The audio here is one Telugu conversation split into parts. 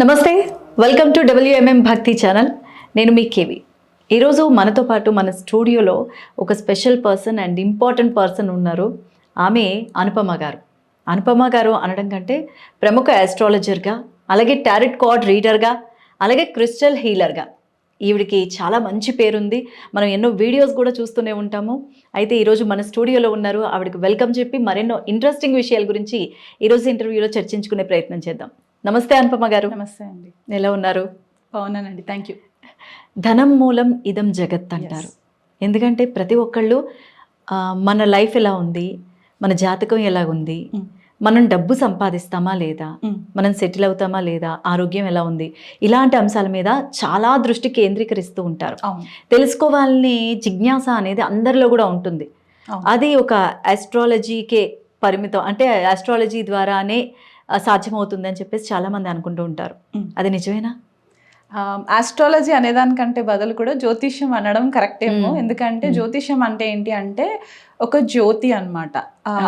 నమస్తే, వెల్కమ్ టు WMM భక్తి ఛానల్. నేను మీ కేవి. ఈరోజు మనతో పాటు మన స్టూడియోలో ఒక special person and important person ఉన్నారు. ఆమె అనుపమ గారు. అనుపమ గారు అనడం కంటే ప్రముఖ ఆస్ట్రాలజర్గా, అలాగే టారెట్ కార్డ్ రీడర్గా, అలాగే క్రిస్టల్ హీలర్గా ఈవిడికి చాలా మంచి పేరుంది. మనం ఎన్నో వీడియోస్ కూడా చూస్తూనే ఉంటాము. అయితే ఈరోజు మన స్టూడియోలో ఉన్నారు. ఆవిడకి వెల్కమ్ చెప్పి మరెన్నో ఇంట్రెస్టింగ్ విషయాల గురించి ఈరోజు ఇంటర్వ్యూలో చర్చించుకునే ప్రయత్నం చేద్దాం. నమస్తే అనుపమ గారు. నమస్తే అండి. ఎలా ఉన్నారు? బాగున్నానండి, థ్యాంక్ యూ. ధనం మూలం ఇదం జగత్ అంటారు. ఎందుకంటే ప్రతి ఒక్కళ్ళు మన లైఫ్ ఎలా ఉంది, మన జాతకం ఎలా ఉంది, మనం డబ్బు సంపాదిస్తామా లేదా, మనం సెటిల్ అవుతామా లేదా, ఆరోగ్యం ఎలా ఉంది, ఇలాంటి అంశాల మీద చాలా దృష్టి కేంద్రీకరిస్తూ ఉంటారు. తెలుసుకోవాలని జిజ్ఞాస అనేది అందరిలో కూడా ఉంటుంది. అది ఒక ఆస్ట్రాలజీకే పరిమితం, అంటే ఆస్ట్రాలజీ ద్వారానే సాధ్యమవుతుందని చెప్పేసి చాలామంది అనుకుంటూ ఉంటారు. అది నిజమేనా? ఆస్ట్రాలజీ అనేదానికంటే బదులు కూడా జ్యోతిష్యం అనడం కరెక్ట్ ఏమో. ఎందుకంటే జ్యోతిష్యం అంటే ఏంటి అంటే ఒక జ్యోతి అనమాట.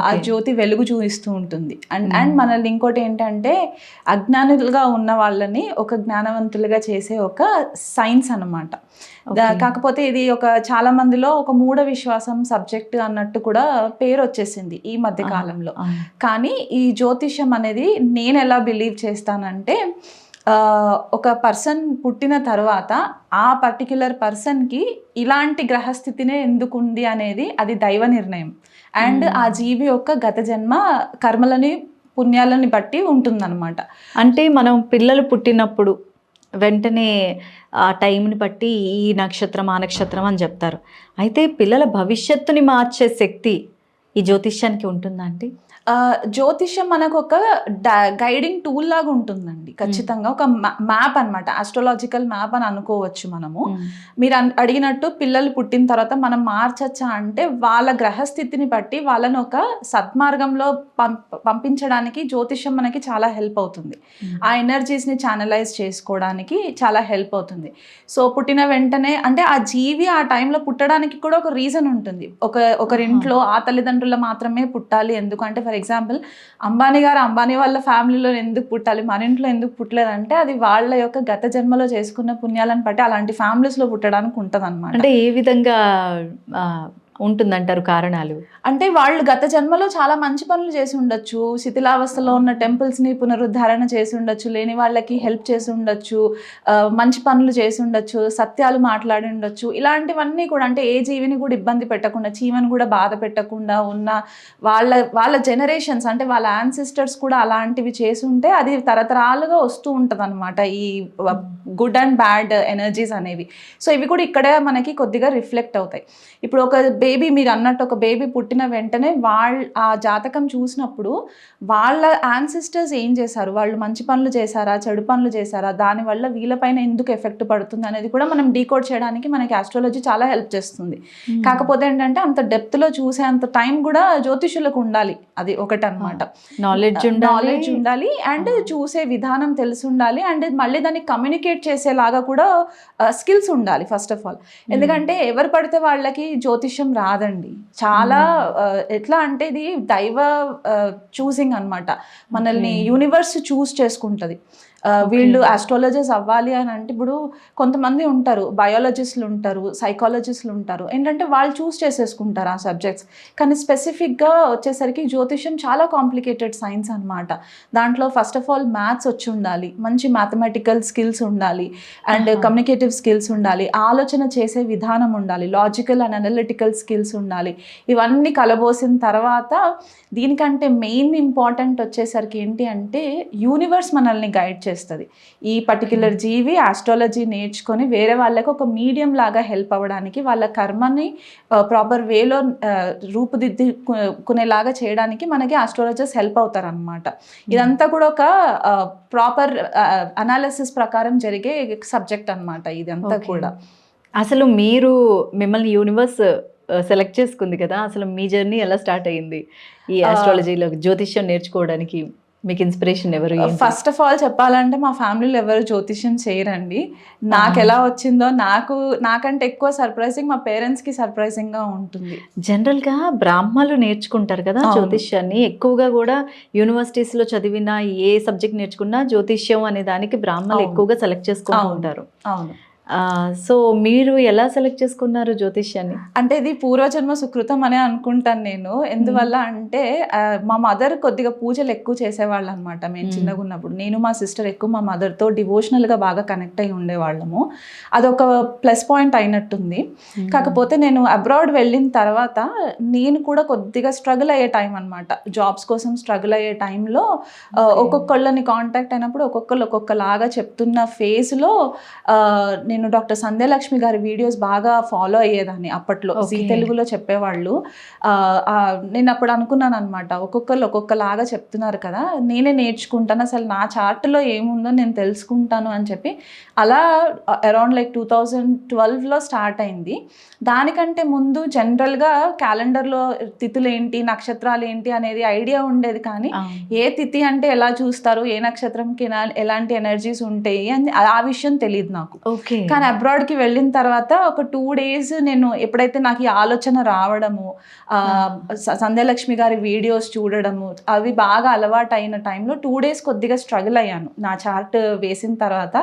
ఆ జ్యోతి వెలుగు చూపిస్తూ ఉంటుంది. అండ్ మనల్ని ఇంకోటి ఏంటంటే అజ్ఞానులుగా ఉన్న వాళ్ళని ఒక జ్ఞానవంతులుగా చేసే ఒక సైన్స్ అనమాట. కాకపోతే ఇది ఒక చాలా మందిలో ఒక మూఢ విశ్వాసం సబ్జెక్ట్ అన్నట్టు కూడా పేరు వచ్చేసింది ఈ మధ్య కాలంలో. కానీ ఈ జ్యోతిష్యం అనేది నేను ఎలా బిలీవ్ చేస్తానంటే, ఒక పర్సన్ పుట్టిన తర్వాత ఆ పర్టిక్యులర్ పర్సన్కి ఇలాంటి గ్రహస్థితినే ఎందుకు ఉంది అనేది అది దైవ నిర్ణయం. అండ్ ఆ జీవి యొక్క గత జన్మ కర్మలని పుణ్యాలని బట్టి ఉంటుందన్నమాట. అంటే మనం పిల్లలు పుట్టినప్పుడు వెంటనే ఆ టైంని బట్టి ఈ నక్షత్రం ఆ నక్షత్రం అని చెప్తారు. అయితే పిల్లల భవిష్యత్తుని మార్చే శక్తి ఈ జ్యోతిష్యానికి ఉంటుందా అండి? జ్యోతిష్యం మనకు ఒక గైడింగ్ టూల్ లాగా ఉంటుందండి. ఖచ్చితంగా ఒక మ్యాప్ అనమాట, ఆస్ట్రాలజికల్ మ్యాప్ అని అనుకోవచ్చు మనము. మీరు అడిగినట్టు పిల్లలు పుట్టిన తర్వాత మనం మార్చచ్చా అంటే, వాళ్ళ గ్రహస్థితిని బట్టి వాళ్ళని ఒక సద్మార్గంలో పంపించడానికి జ్యోతిష్యం మనకి చాలా హెల్ప్ అవుతుంది. ఆ ఎనర్జీస్ని ఛానలైజ్ చేసుకోవడానికి చాలా హెల్ప్ అవుతుంది. సో పుట్టిన వెంటనే అంటే ఆ జీవి ఆ టైంలో పుట్టడానికి కూడా ఒక రీజన్ ఉంటుంది. ఒకరింట్లో ఆ తల్లిదండ్రులు మాత్రమే పుట్టాలి ఎందుకంటే, ఫర్ ఎగ్జాంపుల్ అంబానీ గారు అంబానీ వాళ్ళ ఫ్యామిలీలో ఎందుకు పుట్టాలి, మన ఇంట్లో ఎందుకు పుట్టలేదు అంటే, అది వాళ్ళ యొక్క గత జన్మలో చేసుకున్న పుణ్యాలను బట్టి అలాంటి ఫ్యామిలీస్లో పుట్టడానికి ఉంటుంది అనమాట. అంటే ఏ విధంగా ఉంటుందంటారు కారణాలు? అంటే వాళ్ళు గత జన్మలో చాలా మంచి పనులు చేసి ఉండొచ్చు, శిథిలావస్థలో ఉన్న టెంపుల్స్ని పునరుద్ధరణ చేసి ఉండొచ్చు, లేని వాళ్ళకి హెల్ప్ చేసి ఉండొచ్చు, మంచి పనులు చేసి ఉండొచ్చు, సత్యాలు మాట్లాడి ఉండొచ్చు. ఇలాంటివన్నీ కూడా అంటే ఏ జీవిని కూడా ఇబ్బంది పెట్టకుండా, చీమను కూడా బాధ పెట్టకుండా ఉన్న వాళ్ళ జనరేషన్స్ అంటే వాళ్ళ యాన్సిస్టర్స్ కూడా అలాంటివి చేసి ఉంటే అది తరతరాలుగా వస్తూ ఉంటుంది అనమాట, ఈ గుడ్ అండ్ బ్యాడ్ ఎనర్జీస్ అనేవి. సో ఇవి కూడా ఇక్కడే మనకి కొద్దిగా రిఫ్లెక్ట్ అవుతాయి. ఇప్పుడు ఒక బేబీ, మీరు అన్నట్టు ఒక బేబీ పుట్టిన వెంటనే ఆ జాతకం చూసినప్పుడు వాళ్ళ యాన్సిస్టర్స్ ఏం చేశారు, వాళ్ళు మంచి పనులు చేశారా, చెడు పనులు చేశారా, దానివల్ల వీళ్ళపైన ఎందుకు ఎఫెక్ట్ పడుతుంది అనేది కూడా మనం డీకోడ్ చేయడానికి మనకి ఆస్ట్రాలజీ చాలా హెల్ప్ చేస్తుంది. కాకపోతే ఏంటంటే అంత డెప్త్లో చూసే అంత టైం కూడా జ్యోతిషులకు ఉండాలి. అది ఒకటి అనమాట. నాలెడ్జ్ ఉండాలి అండ్ చూసే విధానం తెలిసి ఉండాలి అండ్ మళ్ళీ దాన్ని కమ్యూనికేట్ చేసేలాగా కూడా స్కిల్స్ ఉండాలి ఫస్ట్ ఆఫ్ ఆల్. ఎందుకంటే ఎవరు పడితే వాళ్ళకి జ్యోతిష్యం రాదండి. చాలా ఎట్లా అంటే ఇది దైవ చూసింగ్ అనమాట. మనల్ని యూనివర్స్ చూస్ చేసుకుంటుంది. వీళ్ళు ఆస్ట్రాలజర్స్ అవ్వాలి అని అంటే, ఇప్పుడు కొంతమంది ఉంటారు, బయాలజిస్టులు ఉంటారు, సైకాలజిస్టులు ఉంటారు, ఏంటంటే వాళ్ళు చూస్ చేసేసుకుంటారు ఆ సబ్జెక్ట్స్. కానీ స్పెసిఫిక్గా వచ్చేసరికి జ్యోతిష్యం చాలా కాంప్లికేటెడ్ సైన్స్ అనమాట. దాంట్లో ఫస్ట్ ఆఫ్ ఆల్ మ్యాథ్స్ వచ్చి ఉండాలి, మంచి మ్యాథమెటికల్ స్కిల్స్ ఉండాలి అండ్ కమ్యూనికేటివ్ స్కిల్స్ ఉండాలి, ఆలోచన చేసే విధానం ఉండాలి, లాజికల్ అండ్ అనలిటికల్ స్కిల్స్ ఉండాలి. ఇవన్నీ కలబోసిన తర్వాత దీనికంటే మెయిన్ ఇంపార్టెంట్ వచ్చేసరికి ఏంటి అంటే, యూనివర్స్ మనల్ని గైడ్ చేస్తుంది. ఈ పర్టిక్యులర్ జీవి ఆస్ట్రాలజీ నేర్చుకొని వేరే వాళ్ళకి ఒక మీడియం లాగా హెల్ప్ అవ్వడానికి, వాళ్ళ కర్మని ప్రాపర్ వేలో రూపుదిద్దుకునేలాగా చేయడానికి మనకి ఆస్ట్రాలజర్స్ హెల్ప్ అవుతారు అనమాట. ఇదంతా కూడా ఒక ప్రాపర్ అనాలిసిస్ ప్రకారం జరిగే సబ్జెక్ట్ అనమాట ఇదంతా కూడా. అసలు మిమ్మల్ని యూనివర్స్ సెలెక్ట్ చేసుకుంది కదా, అసలు మీ జర్నీ ఎలా స్టార్ట్ అయ్యింది ఈ ఆస్ట్రాలజీలో జ్యోతిష్యం నేర్చుకోవడానికి? మీకు ఇన్స్పిరేషన్ ఎవరు? ఫస్ట్ ఆఫ్ ఆల్ చెప్పాలంటే మా ఫ్యామిలీలో ఎవరు జ్యోతిష్యం చేయరండి. నాకు ఎలా వచ్చిందో నాకంటే ఎక్కువ సర్ప్రైజింగ్ మా పేరెంట్స్కి సర్ప్రైజింగ్గా ఉంటుంది. జనరల్గా బ్రాహ్మణులు నేర్చుకుంటారు కదా జ్యోతిష్యాన్ని, ఎక్కువగా కూడా యూనివర్సిటీస్లో చదివిన ఏ సబ్జెక్ట్ నేర్చుకున్నా జ్యోతిష్యం అనే దానికి బ్రాహ్మణులు ఎక్కువగా సెలెక్ట్ చేసుకుంటూ ఉంటారు. అవును. సో మీరు ఎలా సెలెక్ట్ చేసుకున్నారు జ్యోతిష్యాన్ని? అంటే ఇది పూర్వజన్మ సుకృతం అనే అనుకుంటాను నేను. ఎందువల్ల అంటే మా మదర్ కొద్దిగా పూజలు ఎక్కువ చేసేవాళ్ళు అనమాట. మేము చిన్నగా ఉన్నప్పుడు నేను మా సిస్టర్ ఎక్కువ మా మదర్తో డివోషనల్గా బాగా కనెక్ట్ అయి ఉండేవాళ్ళము. అదొక ప్లస్ పాయింట్ అయినట్టుంది. కాకపోతే నేను అబ్రాడ్ వెళ్ళిన తర్వాత నేను కూడా కొద్దిగా స్ట్రగుల్ అయ్యే టైం అనమాట. జాబ్స్ కోసం స్ట్రగుల్ అయ్యే టైంలో ఒక్కొక్కళ్ళని కాంటాక్ట్ అయినప్పుడు ఒక్కొక్కళ్ళు ఒక్కొక్కలాగా చెప్తున్న ఫేజ్లో నేను డాక్టర్ సంధ్యలక్ష్మి గారి వీడియోస్ బాగా ఫాలో అయ్యేదాన్ని. అప్పట్లో జీ తెలుగులో చెప్పేవాళ్ళు. నేను అప్పుడు అనుకున్నాను అనమాట, ఒక్కొక్కరు ఒక్కొక్కలాగా చెప్తున్నారు కదా, నేనే నేర్చుకుంటాను, అసలు నా చార్ట్లో ఏముందో నేను తెలుసుకుంటాను అని చెప్పి అలా అరౌండ్ లైక్ 2012లో స్టార్ట్ అయింది. దానికంటే ముందు జనరల్గా క్యాలెండర్లో తిథులు ఏంటి, నక్షత్రాలు ఏంటి అనేది ఐడియా ఉండేది. కానీ ఏ తిథి అంటే ఎలా చూస్తారు, ఏ నక్షత్రంకి ఎలాంటి ఎనర్జీస్ ఉంటాయి అని ఆ విషయం తెలియదు నాకు. కానీ అబ్రాడ్కి వెళ్ళిన తర్వాత ఒక 2 days నేను ఎప్పుడైతే నాకు ఈ ఆలోచన రావడము, సంధ్యలక్ష్మి గారి వీడియోస్ చూడడము అవి బాగా అలవాటు అయిన టైంలో 2 days కొద్దిగా స్ట్రగుల్ అయ్యాను. నా చార్ట్ వేసిన తర్వాత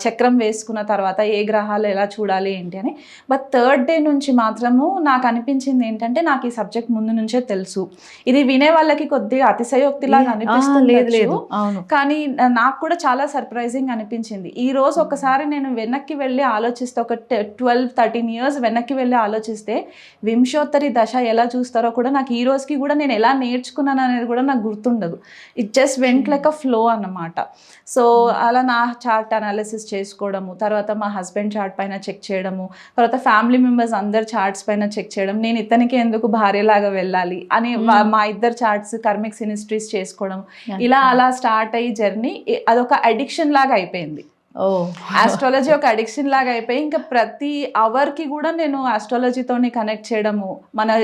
చక్రం వేసుకున్న తర్వాత ఏ గ్రహాలు ఎలా చూడాలి ఏంటి అని. బట్ 3rd day నుంచి మాత్రము నాకు అనిపించింది ఏంటంటే, నాకు ఈ సబ్జెక్ట్ ముందు నుంచే తెలుసు. ఇది వినే వాళ్ళకి కొద్దిగా అతిశయోక్తిలాగా అనిపిస్తుంది, కానీ నాకు కూడా చాలా సర్ప్రైజింగ్ అనిపించింది. ఈ రోజు ఒకసారి నేను వెనక్కి వెళ్ళి ఆలోచిస్తే, ఒక 12-13 years వెనక్కి వెళ్ళి ఆలోచిస్తే వింశోత్తరి దశ ఎలా చూస్తారో కూడా నాకు ఈ రోజుకి కూడా నేను ఎలా నేర్చుకున్నాను అనేది కూడా నాకు గుర్తుండదు. It just went like a flow అన్నమాట. సో అలా నా చార్ట్ అనాలిసిస్ చేసుకోవడము, తర్వాత మా హస్బెండ్ చార్ట్ పైన చెక్ చేయడము, తర్వాత ఫ్యామిలీ మెంబర్స్ అందరు చార్ట్స్ పైన చెక్ చేయడం, నేను ఇతనికి ఎందుకు భార్యలాగా వెళ్ళాలి అని మా ఇద్దరు చార్ట్స్ కర్మిక్ సినిస్ట్రీస్ చేసుకోవడం, ఇలా అలా స్టార్ట్ అయ్యి జర్నీ అదొక అడిక్షన్ లాగా అయిపోయింది. ఆస్ట్రాలజీ ఒక అడిక్షన్ లాగా అయిపోయి ఇంకా ప్రతి అవర్కి కూడా నేను ఆస్ట్రాలజీతోని కనెక్ట్ చేయడము, మన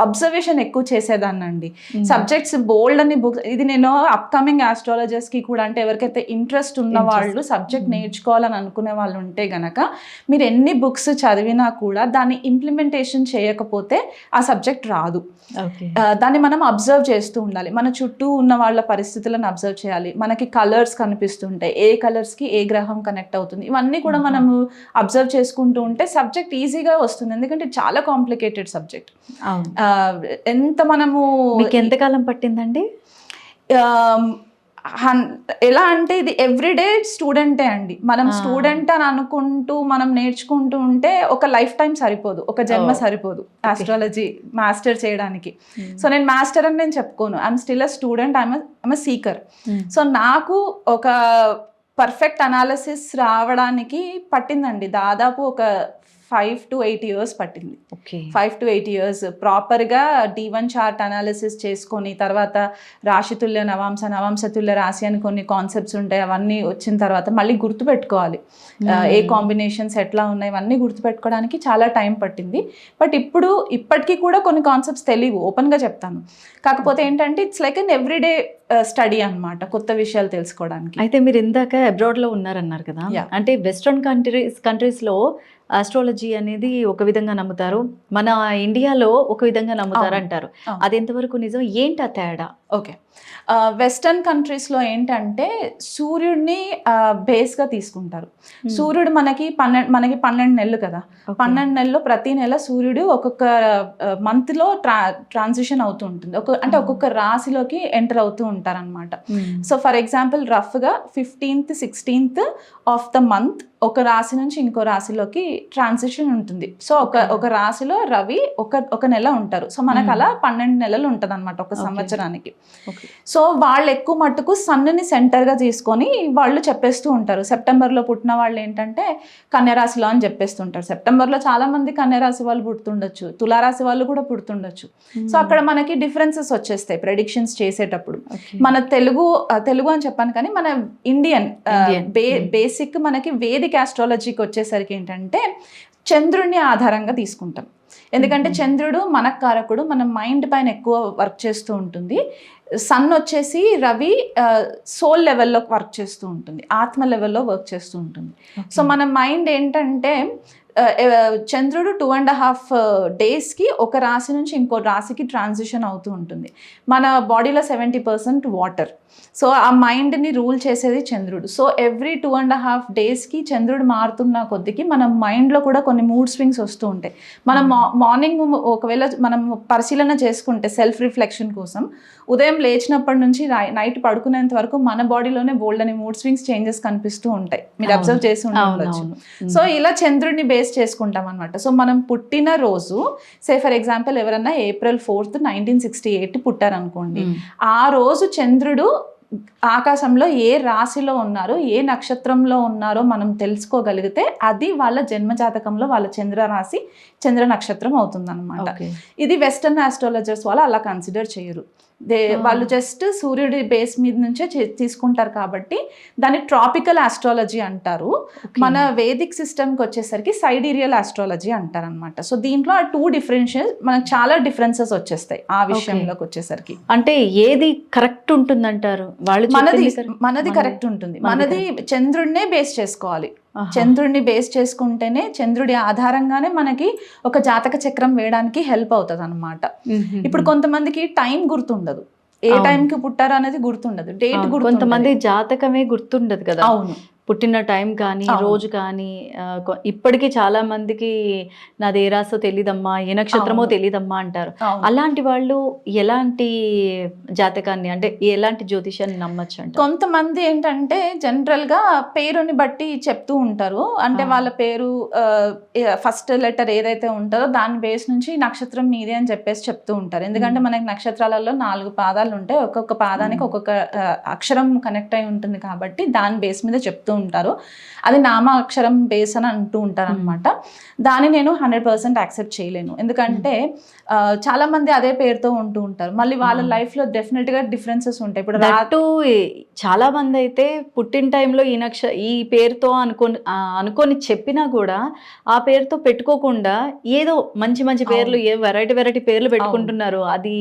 అబ్జర్వేషన్ ఎక్కువ చేసేదాన్నండి. సబ్జెక్ట్స్ బోల్డ్ అని బుక్స్, ఇది నేను అప్కమింగ్ ఆస్ట్రాలజర్స్కి కూడా, అంటే ఎవరికైతే ఇంట్రెస్ట్ ఉన్న వాళ్ళు సబ్జెక్ట్ నేర్చుకోవాలని అనుకునే వాళ్ళు ఉంటే గనక, మీరు ఎన్ని బుక్స్ చదివినా కూడా దాన్ని ఇంప్లిమెంటేషన్ చేయకపోతే ఆ సబ్జెక్ట్ రాదు. దాన్ని మనం అబ్జర్వ్ చేస్తూ ఉండాలి. మన చుట్టూ ఉన్న వాళ్ళ పరిస్థితులను అబ్జర్వ్ చేయాలి. మనకి కలర్స్ కనిపిస్తుంటాయి, ఏ కలర్స్కి ఏ గ్రహం కనెక్ట్ అవుతుంది, ఇవన్నీ కూడా మనము అబ్జర్వ్ చేసుకుంటూ ఉంటే సబ్జెక్ట్ ఈజీగా వస్తుంది. ఎందుకంటే చాలా కాంప్లికేటెడ్ సబ్జెక్ట్. ఎంత మనము ఎంతకాలం పట్టిందండి? ఎలా అంటే ఇది ఎవ్రీడే స్టూడెంటే అండి. మనం స్టూడెంట్ అని అనుకుంటూ మనం నేర్చుకుంటూ ఉంటే ఒక లైఫ్ టైం సరిపోదు, ఒక జన్మ సరిపోదు ఆస్ట్రాలజీ మాస్టర్ చేయడానికి. సో నేను మాస్టర్ అని నేను చెప్పుకోను, I'm still a student, I'm a seeker. So నాకు ఒక పర్ఫెక్ట్ అనాలిసిస్ రావడానికి పట్టిందండి దాదాపు ఒక 5 to 8 years పట్టింది. 5 to 8 years ప్రాపర్గా D1 చార్ట్ అనాలిసిస్ చేసుకొని, తర్వాత రాశితుల్య నవాంశతుల్య రాశి అని కొన్ని కాన్సెప్ట్స్ ఉంటాయి, అవన్నీ వచ్చిన తర్వాత మళ్ళీ గుర్తుపెట్టుకోవాలి ఏ కాంబినేషన్స్ ఎట్లా ఉన్నాయి, ఇవన్నీ గుర్తుపెట్టుకోవడానికి చాలా టైం పట్టింది. బట్ ఇప్పటికీ కూడా కొన్ని కాన్సెప్ట్స్ తెలియవు, ఓపెన్గా చెప్తాను. కాకపోతే ఏంటంటే it's like an everyday study అన్నమాట, కొత్త విషయాలు తెలుసుకోవడానికి. అయితే మీరు ఇందాక అబ్రాడ్లో ఉన్నారన్నారు కదా, అంటే వెస్ట్రన్ కంట్రీస్లో ఆస్ట్రాలజీ అనేది ఒక విధంగా నమ్ముతారు, మన ఇండియాలో ఒక విధంగా నమ్ముతారు అంటారు. అది ఎంతవరకు నిజం, ఏంటి ఆ తేడా? ఓకే, వెస్టర్న్ కంట్రీస్లో ఏంటంటే సూర్యుడిని బేస్గా తీసుకుంటారు. సూర్యుడు మనకి 12 నెలలు కదా, 12 నెలల్లో ప్రతి నెల సూర్యుడు ఒక్కొక్క మంత్లో ట్రాన్సిషన్ అవుతూ ఉంటుంది, అంటే ఒక్కొక్క రాశిలోకి ఎంటర్ అవుతూ ఉంటారనమాట. సో ఫర్ ఎగ్జాంపుల్ రఫ్గా 15th 16th of the month ఒక రాశి నుంచి ఇంకో రాశిలోకి ట్రాన్సిషన్ ఉంటుంది. సో ఒక రాశిలో రవి ఒక నెల ఉంటారు. సో మనకు అలా 12 నెలలు ఉంటుంది అనమాట ఒక సంవత్సరానికి. సో వాళ్ళు ఎక్కువ మట్టుకు సన్నుని సెంటర్గా తీసుకొని వాళ్ళు చెప్పేస్తూ ఉంటారు. సెప్టెంబర్లో పుట్టిన వాళ్ళు ఏంటంటే కన్యరాశిలో అని చెప్పేస్తుంటారు. సెప్టెంబర్లో చాలా మంది కన్యరాశి వాళ్ళు పుడుతుండొచ్చు, తులారాశి వాళ్ళు కూడా పుడుతుండొచ్చు. సో అక్కడ మనకి డిఫరెన్సెస్ వచ్చేస్తాయి ప్రెడిక్షన్స్ చేసేటప్పుడు. మన తెలుగు అని చెప్పాను, కానీ మన ఇండియన్ బేసిక్ మనకి వేదిక ఆస్ట్రాలజీకి వచ్చేసరికి ఏంటంటే చంద్రుడిని ఆధారంగా తీసుకుంటాం. ఎందుకంటే చంద్రుడు మనకు కారకుడు, మన మైండ్ పైన ఎక్కువ వర్క్ చేస్తూ ఉంటుంది. సన్ వచ్చేసి రవి సోల్ లెవెల్లో వర్క్ చేస్తూ ఉంటుంది, ఆత్మ లెవెల్లో వర్క్ చేస్తూ ఉంటుంది. సో మన మైండ్ ఏంటంటే చంద్రుడు 2.5 డేస్కి ఒక రాశి నుంచి ఇంకో రాశికి ట్రాన్సిషన్ అవుతూ ఉంటుంది. మన బాడీలో 70% వాటర్. సో ఆ మైండ్ని రూల్ చేసేది చంద్రుడు. సో ఎవ్రీ 2.5 డేస్కి చంద్రుడు మారుతున్న కొద్దికి మన మైండ్లో కూడా కొన్ని మూడ్ స్వింగ్స్ వస్తూ ఉంటాయి. మనం మార్నింగ్ ఒకవేళ మనం పరిశీలన చేసుకుంటే సెల్ఫ్ రిఫ్లెక్షన్ కోసం, ఉదయం లేచినప్పటి నుంచి నైట్ పడుకునేంత వరకు మన బాడీలోనే బోల్డ్ అని మూడ్ స్వింగ్స్ చేంజెస్ కనిపిస్తూ ఉంటాయి. మీరు అబ్జర్వ్ చేసి ఉండవచ్చు. సో ఇలా చంద్రుడిని బేస్ చేసుకుంటాం అనమాట. సో మనం పుట్టిన రోజు, సే ఫర్ ఎగ్జాంపుల్ ఎవరన్నా April 4th 1968 పుట్టారనుకోండి, ఆ రోజు చంద్రుడు ఆకాశంలో ఏ రాశిలో ఉన్నారో, ఏ నక్షత్రంలో ఉన్నారో మనం తెలుసుకోగలిగితే అది వాళ్ళ జన్మజాతకంలో వాళ్ళ చంద్ర రాశి, చంద్ర నక్షత్రం అవుతుందన్నమాట. ఇది వెస్టర్న్ ఆస్ట్రాలజర్స్ వాళ్ళు అలా కన్సిడర్ చేయరు. వాళ్ళు జస్ట్ సూర్యుడి బేస్ మీద నుంచే తీసుకుంటారు కాబట్టి దాన్ని ట్రాపికల్ ఆస్ట్రాలజీ అంటారు. మన వేదిక్ సిస్టమ్కి వచ్చేసరికి సైడీరియల్ ఆస్ట్రాలజీ అంటారు అనమాట. సో దీంట్లో ఆ 2 డిఫరెన్షియస్ మనకు చాలా డిఫరెన్సెస్ వచ్చేస్తాయి ఆ విషయంలోకి వచ్చేసరికి. అంటే ఏది కరెక్ట్ ఉంటుందంటారు వాళ్ళు? మనది కరెక్ట్ ఉంటుంది. మనది చంద్రుడినే బేస్ చేసుకోవాలి. చంద్రుడిని బేస్ చేసుకుంటేనే, చంద్రుడి ఆధారంగానే మనకి ఒక జాతక చక్రం వేయడానికి హెల్ప్ అవుతుంది అనమాట. ఇప్పుడు కొంతమందికి టైం గుర్తుండదు, ఏ టైంకి పుట్టారు అనేది గుర్తుండదు, డేట్ గుర్తు, కొంతమంది జాతకమే గుర్తుండదు కదా. అవును, పుట్టిన టైం కానీ రోజు కానీ. ఇప్పటికీ చాలా మందికి నాది ఏ రాసో తెలీదమ్మా, ఏ నక్షత్రమో తెలీదమ్మా అంటారు. అలాంటి వాళ్ళు ఎలాంటి జాతకాన్ని, అంటే ఎలాంటి జ్యోతిషాన్ని నమ్మచ్చు అంటే? కొంతమంది ఏంటంటే జనరల్ గా పేరుని బట్టి చెప్తూ ఉంటారు. అంటే వాళ్ళ పేరు ఫస్ట్ లెటర్ ఏదైతే ఉంటుందో దాని బేస్ నుంచి నక్షత్రం మీదే అని చెప్పేసి చెప్తూ ఉంటారు. ఎందుకంటే మనకి నక్షత్రాలలో 4 పాదాలు ఉంటాయి, ఒక్కొక్క పాదానికి ఒక్కొక్క అక్షరం కనెక్ట్ అయి ఉంటుంది కాబట్టి దాని బేస్ మీద చెప్తూ ఉంటారు. అది నామ అక్షరం బేస్ అని అంటూ ఉంటారు అనమాట. దాన్ని నేను 100% యాక్సెప్ట్ చేయలేను. ఎందుకంటే చాలా మంది అదే పేరుతో ఉంటూ ఉంటారు, మళ్ళీ వాళ్ళ లైఫ్ లో డెఫినెట్ గా డిఫరెన్సెస్ ఉంటాయి. ఇప్పుడు చాలా మంది అయితే పుట్టిన టైంలో ఈ పేరుతో అనుకొని చెప్పినా కూడా ఆ పేరుతో పెట్టుకోకుండా ఏదో మంచి మంచి పేర్లు, ఏ వెరైటీ పేర్లు పెట్టుకుంటున్నారు. అది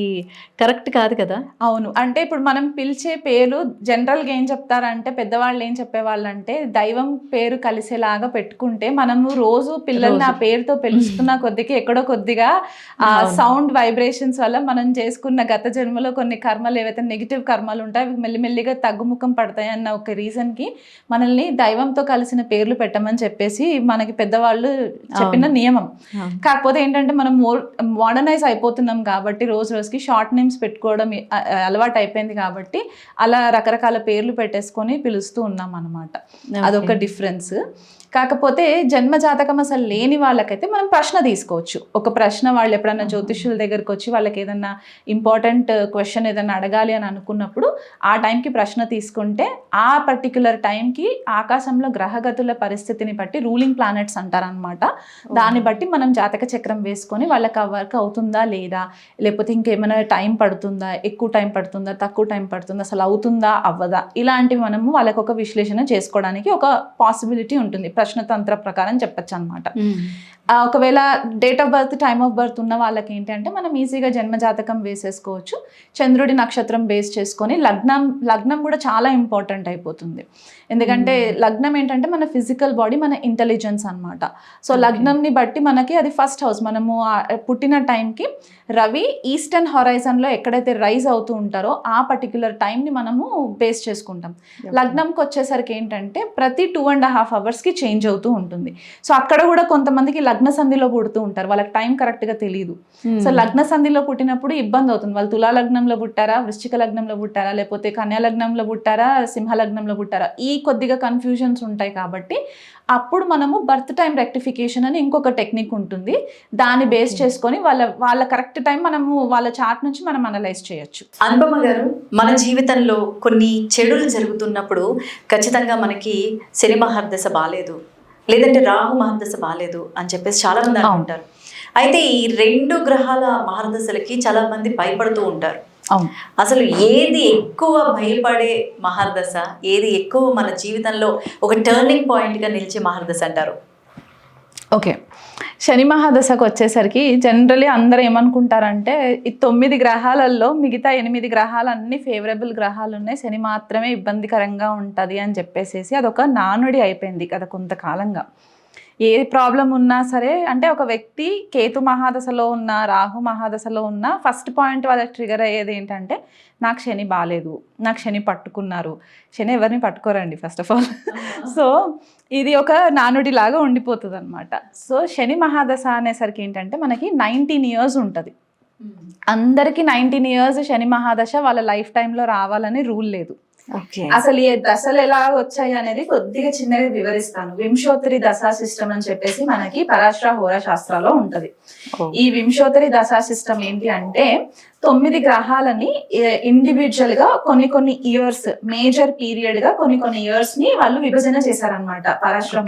కరెక్ట్ కాదు కదా. అవును, అంటే ఇప్పుడు మనం పిలిచే పేరు జనరల్ గా ఏం చెప్తారంటే, పెద్దవాళ్ళు ఏం చెప్పేవాళ్ళు అంటే, దైవం పేరు కలిసేలాగా పెట్టుకుంటే మనము రోజు పిల్లల్ని ఆ పేరుతో పిలుస్తున్న కొద్దికి ఎక్కడో కొద్దిగా ఆ సౌండ్ వైబ్రేషన్స్ వల్ల మనం చేసుకున్న గత జన్మలో కొన్ని కర్మలు ఏవైతే నెగిటివ్ కర్మలు ఉంటాయి అవి మెల్లిమెల్లిగా తగ్గుముఖం పడతాయి అన్న ఒక రీజన్ కి మనల్ని దైవంతో కలిసిన పేర్లు పెట్టమని చెప్పేసి మనకి పెద్దవాళ్ళు చెప్పిన నియమం. కాకపోతే ఏంటంటే మనం మోడర్నైజ్ అయిపోతున్నాం కాబట్టి రోజు రోజుకి షార్ట్ నేమ్స్ పెట్టుకోవడం అలవాటు అయిపోయింది కాబట్టి అలా రకరకాల పేర్లు పెట్టేసుకొని పిలుస్తూ ఉన్నాం అన్నమాట. అదొక డిఫరెన్స్. కాకపోతే జన్మ జాతకం అసలు లేని వాళ్ళకైతే మనం ప్రశ్న తీసుకోవచ్చు. ఒక ప్రశ్న వాళ్ళు ఎప్పుడన్నా జ్యోతిష్యుల దగ్గరకు వచ్చి వాళ్ళకి ఏదన్నా ఇంపార్టెంట్ క్వశ్చన్ ఏదన్నా అడగాలి అని అనుకున్నప్పుడు ఆ టైంకి ప్రశ్న తీసుకుంటే ఆ పర్టికులర్ టైంకి ఆకాశంలో గ్రహగతుల పరిస్థితిని బట్టి రూలింగ్ ప్లానెట్స్ అంటారనమాట. దాన్ని బట్టి మనం జాతక చక్రం వేసుకొని వాళ్ళకి ఆ వర్క్ అవుతుందా లేదా, లేకపోతే ఇంకేమైనా టైం పడుతుందా, ఎక్కువ టైం పడుతుందా, తక్కువ టైం పడుతుందా, అసలు అవుతుందా అవ్వదా, ఇలాంటివి మనము వాళ్ళకి ఒక విశ్లేషణ చేసుకోవడానికి ఒక పాసిబిలిటీ ఉంటుంది. ప్రశ్నతంత్ర ప్రకారం చెప్పచ్చు అనమాట. ఒకవేళ date of birth, time of birth ఉన్న వాళ్ళకి ఏంటంటే మనం ఈజీగా జన్మజాతకం వేసేసుకోవచ్చు. చంద్రుడి నక్షత్రం బేస్ చేసుకొని లగ్నం కూడా చాలా ఇంపార్టెంట్ అయిపోతుంది. ఎందుకంటే లగ్నం ఏంటంటే మన ఫిజికల్ బాడీ, మన ఇంటెలిజెన్స్ అనమాట. సో లగ్నంని బట్టి మనకి అది ఫస్ట్ హౌస్. మనము పుట్టిన టైంకి రవి ఈస్టర్న్ హొరైజన్లో ఎక్కడైతే రైజ్ అవుతూ ఉంటారో ఆ పర్టిక్యులర్ టైంని మనము బేస్ చేసుకుంటాం. లగ్నంకి వచ్చేసరికి ఏంటంటే ప్రతి 2.5 అవర్స్కి చేంజ్ అవుతూ ఉంటుంది. సో అక్కడ కూడా కొంతమందికి లగ్న సంధిలో పుడుతూ ఉంటారు, వాళ్ళకి టైం కరెక్ట్గా తెలియదు. సో లగ్న సంధిలో పుట్టినప్పుడు ఇబ్బంది అవుతుంది. వాళ్ళు తులా లగ్నంలో పుట్టారా, వృశ్చిక లగ్నంలో పుట్టారా, లేకపోతే కన్యా లగ్నంలో పుట్టారా, సింహ లగ్నంలో పుట్టారా, ఈ కొద్దిగా కన్ఫ్యూజన్స్ ఉంటాయి. కాబట్టి అప్పుడు మనము బర్త్ టైం రెక్టిఫికేషన్ అని ఇంకొక టెక్నిక్ ఉంటుంది. దాన్ని బేస్ చేసుకొని వాళ్ళ కరెక్ట్ టైం మనము వాళ్ళ చార్ట్ నుంచి మనం అనలైజ్ చేయొచ్చు. అనుపమ గారు, మన జీవితంలో కొన్ని చెడులు జరుగుతున్నప్పుడు ఖచ్చితంగా మనకి శని మహర్దశ బాలేదు, లేదంటే రాహు మహర్దశ బాలేదు అని చెప్పేసి చాలా మంది అనుకుంటారు. అయితే ఈ 2 గ్రహాల మహర్దశలకి చాలా మంది భయపడుతూ ఉంటారు. అసలు ఏది ఎక్కువ భయపడే మహర్దశ, ఏది ఎక్కువ మన జీవితంలో ఒక టర్నింగ్ పాయింట్గా నిలిచే మహర్దశ అంటారు? ఓకే, శని మహాదశకు వచ్చేసరికి జనరలీ అందరూ ఏమనుకుంటారంటే ఈ 9 గ్రహాలలో మిగతా 8 గ్రహాలు అన్ని ఫేవరబుల్ గ్రహాలు ఉన్నాయి, శని మాత్రమే ఇబ్బందికరంగా ఉంటుంది అని చెప్పేసి అదొక నానుడి అయిపోయింది కదా కొంతకాలంగా. ఏ ప్రాబ్లం ఉన్నా సరే అంటే ఒక వ్యక్తి కేతు మహాదశలో ఉన్న, రాహు మహాదశలో ఉన్న ఫస్ట్ పాయింట్ వాళ్ళకి ట్రిగర్ అయ్యేది ఏంటంటే నాకు శని బాగాలేదు, నాకు శని పట్టుకున్నారు. శని ఎవరిని పట్టుకోరండి ఫస్ట్ ఆఫ్ ఆల్. సో ఇది ఒక నానుడి లాగా ఉండిపోతుంది అనమాట. సో శని మహాదశ అనేసరికి ఏంటంటే మనకి 19 years ఉంటుంది. అందరికీ 19 years శని మహాదశ వాళ్ళ లైఫ్ టైంలో రావాలని రూల్ లేదు. అసలు ఈ దశలు ఎలా వచ్చాయి అనేది కొద్దిగా చిన్నగా వివరిస్తాను. వింశోత్తరి దశా సిస్టమ్ అని చెప్పేసి మనకి పరాశర హోరా శాస్త్రాల్లో ఉంటది. ఈ వింశోత్తరి దశా సిస్టమ్ ఏంటి అంటే 9 గ్రహాలని ఇండివిజువల్ గా కొన్ని ఇయర్స్, మేజర్ పీరియడ్ గా కొన్ని ఇయర్స్ ని వాళ్ళు విభజన చేశారనమాట పరాశరం.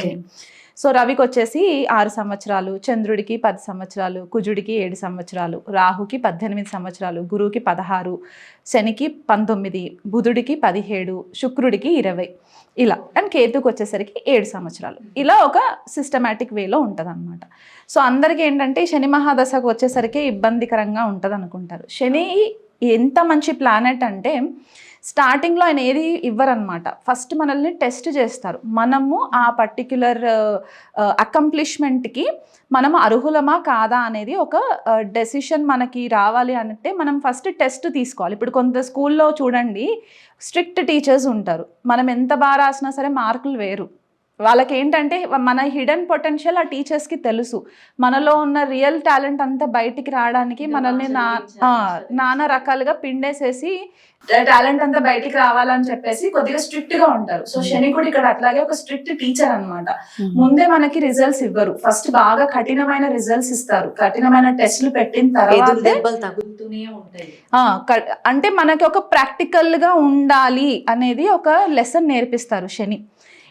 సో రవికి వచ్చేసి 6 సంవత్సరాలు, చంద్రుడికి 10 సంవత్సరాలు, కుజుడికి 7 సంవత్సరాలు, రాహుకి 18 సంవత్సరాలు, గురువుకి 16, శనికి 19, బుధుడికి 17, శుక్రుడికి 20 ఇలా, అండ్ కేతుకి వచ్చేసరికి 7 సంవత్సరాలు. ఇలా ఒక సిస్టమేటిక్ వేలో ఉంటుంది అనమాట. సో అందరికీ ఏంటంటే శని మహాదశకు వచ్చేసరికి ఇబ్బందికరంగా ఉంటుంది అనుకుంటారు. శని ఎంత మంచి ప్లానెట్ అంటే స్టార్టింగ్లో ఆయన ఏది ఇవ్వరనమాట. ఫస్ట్ మనల్ని టెస్ట్ చేస్తారు. మనము ఆ పర్టిక్యులర్ అకంప్లిష్మెంట్కి మనం అర్హులమా కాదా అనేది ఒక డెసిషన్ మనకి రావాలి అంటే మనం ఫస్ట్ టెస్ట్ తీసుకోవాలి. ఇప్పుడు కొంత స్కూల్లో చూడండి స్ట్రిక్ట్ టీచర్స్ ఉంటారు. మనం ఎంత బాగా రాసినా సరే మార్కులు వేరు. వాళ్ళకి ఏంటంటే మన హిడెన్ పొటెన్షియల్ ఆ టీచర్స్కి తెలుసు. మనలో ఉన్న రియల్ టాలెంట్ అంతా బయటికి రావడానికి మనల్ని నానా రకాలుగా పిండేసేసి టాలెంట్ అంతా బయటికి రావాలని చెప్పేసి కొద్దిగా స్ట్రిక్ట్ గా ఉంటారు. సో శని కూడా ఇక్కడ అట్లాగే ఒక స్ట్రిక్ట్ టీచర్ అనమాట. ముందే మనకి రిజల్ట్స్ ఇవ్వరు, ఫస్ట్ బాగా కఠినమైన రిజల్ట్స్ ఇస్తారు. కఠినమైన టెస్ట్లు పెట్టిన తర్వాత అంటే మనకి ఒక ప్రాక్టికల్ గా ఉండాలి అనేది ఒక లెసన్ నేర్పిస్తారు శని.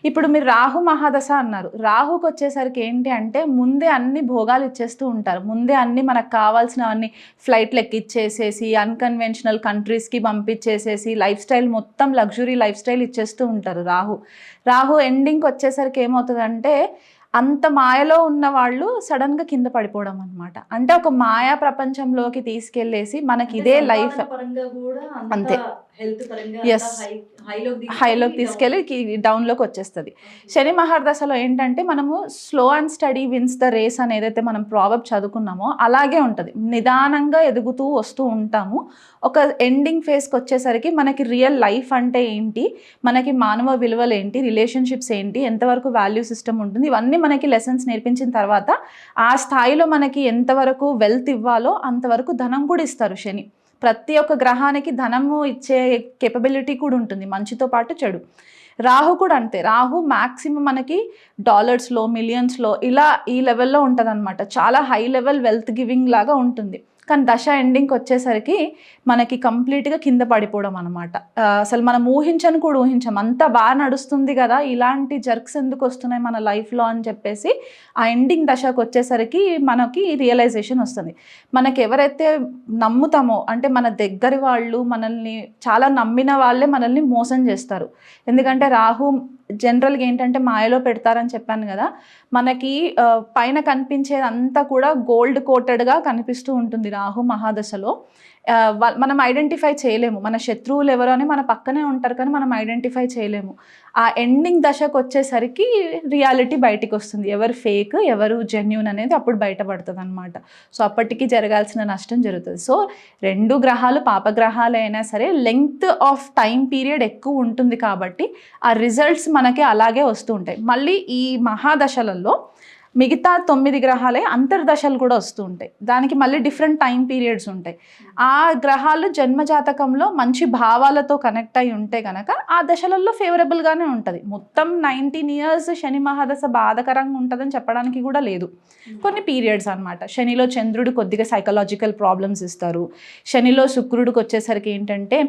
ఇప్పుడు మీరు రాహు మహాదశ అన్నారు. రాహుకి వచ్చేసరికి ఏంటి అంటే ముందే అన్ని భోగాలు ఇచ్చేస్తూ ఉంటారు. ముందే అన్ని మనకు కావాల్సినవన్నీ ఫ్లైట్లు ఎక్కిచ్చేసేసి అన్కన్వెన్షనల్ కంట్రీస్కి పంపించేసేసి లైఫ్ స్టైల్ మొత్తం లగ్జరీ లైఫ్ స్టైల్ ఇచ్చేస్తూ ఉంటారు రాహు ఎండింగ్కి వచ్చేసరికి ఏమవుతుందంటే అంత మాయలో ఉన్న వాళ్ళు సడన్గా కింద పడిపోవడం అనమాట. అంటే ఒక మాయా ప్రపంచంలోకి తీసుకెళ్ళేసి మనకి ఇదే లైఫ్ అంతే ఎస్ హైలోకి తీసుకెళ్ళి డౌన్లోకి వచ్చేస్తుంది. శని మహాదశలో ఏంటంటే మనము slow and steady wins the race అని ఏదైతే మనం ప్రావర్బ్ చదువుకున్నామో అలాగే ఉంటుంది. నిదానంగా ఎదుగుతూ వస్తూ ఉంటాము. ఒక ఎండింగ్ ఫేజ్కి వచ్చేసరికి మనకి రియల్ లైఫ్ అంటే ఏంటి, మనకి మానవ విలువలు ఏంటి, రిలేషన్షిప్స్ ఏంటి, ఎంతవరకు వాల్యూ సిస్టమ్ ఉంటుంది, ఇవన్నీ మనకి లెసన్స్ నేర్పించిన తర్వాత ఆ స్థాయిలో మనకి ఎంతవరకు వెల్త్ ఇవ్వాలో అంతవరకు ధనం కూడా ఇస్తారు శని. ప్రతి ఒక్క గ్రహానికి ధనము ఇచ్చే కేపబిలిటీ కూడా ఉంటుంది, మంచితో పాటు చెడు. రాహు కూడా అంతే. రాహు మ్యాక్సిమం మనకి డాలర్స్లో, మిలియన్స్లో ఇలా ఈ లెవెల్లో ఉంటుంది అనమాట. చాలా హై లెవెల్ వెల్త్ గివింగ్ లాగా ఉంటుంది. కానీ దశ ఎండింగ్కి వచ్చేసరికి మనకి కంప్లీట్గా కింద పడిపోవడం అనమాట. అసలు మనం ఊహించని కూడా ఊహించాం, అంత బాగా నడుస్తుంది కదా, ఇలాంటి జర్క్స్ ఎందుకు వస్తున్నాయి మన లైఫ్లో అని చెప్పేసి ఆ ఎండింగ్ దశకు వచ్చేసరికి మనకి రియలైజేషన్ వస్తుంది. మనకి ఎవరైతే నమ్ముతామో అంటే మన దగ్గరి వాళ్ళు, మనల్ని చాలా నమ్మిన వాళ్ళే మనల్ని మోసం చేస్తారు. ఎందుకంటే రాహు జనరల్గా ఏంటంటే మాయలో పెడతారని చెప్పాను కదా, మనకి పైన కనిపించేదంతా కూడా గోల్డ్ కోటెడ్గా కనిపిస్తూ ఉంటుంది రాహు మహాదశలో. మనం ఐడెంటిఫై చేయలేము, మన శత్రువులు ఎవరు అని మన పక్కనే ఉంటారు కానీ మనం ఐడెంటిఫై చేయలేము. ఆ ఎండింగ్ దశకు వచ్చేసరికి రియాలిటీ బయటికి వస్తుంది, ఎవరు ఫేక్ ఎవరు జెన్యూన్ అనేది అప్పుడు బయటపడుతుంది అనమాట. సో అప్పటికి జరగాల్సిన నష్టం జరుగుతుంది. సో 2 గ్రహాలు పాపగ్రహాలు అయినా సరే లెంగ్త్ ఆఫ్ టైం పీరియడ్ ఎక్కువ ఉంటుంది కాబట్టి ఆ రిజల్ట్స్ మనకి అలాగే వస్తూ ఉంటాయి. మళ్ళీ ఈ మహాదశలలో మిగతా 9 గ్రహాలే అంతర్దశలు కూడా వస్తూ ఉంటాయి. దానికి మళ్ళీ డిఫరెంట్ టైం పీరియడ్స్ ఉంటాయి. ఆ గ్రహాలు జన్మజాతకంలో మంచి భావాలతో కనెక్ట్ అయి ఉంటే కనుక ఆ దశలలో ఫేవరబుల్గానే ఉంటుంది. మొత్తం 19 years శని మహాదశ బాధకరంగా ఉంటుందని చెప్పడానికి కూడా లేదు. కొన్ని పీరియడ్స్ అనమాట. శనిలో చంద్రుడు కొద్దిగా సైకలాజికల్ ప్రాబ్లమ్స్ ఇస్తారు. శనిలో శుక్రుడికి వచ్చేసరికి ఏంటంటే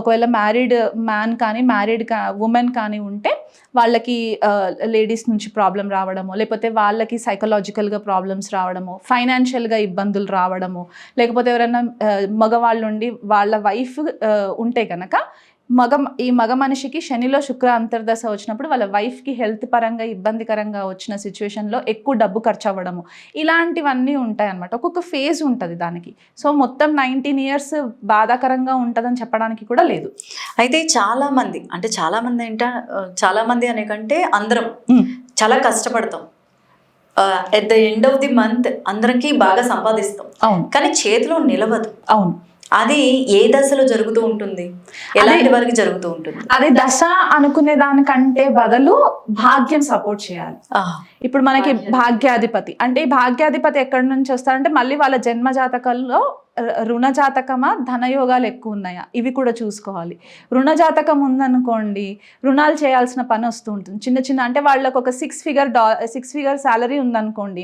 ఒకవేళ మ్యారీడ్ మ్యాన్ కానీ మ్యారీడ్ ఉమెన్ కానీ ఉంటే వాళ్ళకి లేడీస్ నుంచి ప్రాబ్లం రావడము, లేకపోతే వాళ్ళకి సైకలాజికల్గా ప్రాబ్లమ్స్ రావడము, ఫైనాన్షియల్గా ఇబ్బందులు రావడము, లేకపోతే ఎవరైనా మగవాళ్ళు ఉండి వాళ్ళ వైఫ్ ఉంటే కనుక ఈ మగ మనిషికి శనిలో శుక్ర అంతర్దశ వచ్చినప్పుడు వాళ్ళ వైఫ్కి హెల్త్ పరంగా ఇబ్బందికరంగా వచ్చిన సిచ్యువేషన్లో ఎక్కువ డబ్బు ఖర్చు అవ్వడము, ఇలాంటివన్నీ ఉంటాయి అన్నమాట. ఒక్కొక్క ఫేజ్ ఉంటుంది దానికి. సో మొత్తం 19 years బాధాకరంగా ఉంటుందని చెప్పడానికి కూడా లేదు. అయితే చాలా మంది చాలా మంది అనే కంటే అందరం చాలా కష్టపడతాం. At the end of the month అందరికి బాగా సంపాదిస్తాం, అవును కానీ చేతిలో నిలవదు. అవును. అది ఏ దశలో జరుగుతూ ఉంటుంది, ఎలాంటి వారికి జరుగుతూ ఉంటుంది? అది దశ అనుకునే దానికంటే బదులు భాగ్యం సపోర్ట్ చేయాలి. ఇప్పుడు మనకి భాగ్యాధిపతి అంటే ఈ భాగ్యాధిపతి ఎక్కడి నుంచి వస్తారంటే మళ్ళీ వాళ్ళ జన్మ జాతకంలో రుణ జాతకమా ధనయోగాలు ఎక్కువ ఉన్నాయా ఇవి కూడా చూసుకోవాలి. రుణ జాతకం ఉందనుకోండి, రుణాలు చేయాల్సిన పని వస్తూ ఉంటుంది. చిన్న చిన్న అంటే వాళ్ళకు ఒక 6 figure శాలరీ ఉందనుకోండి,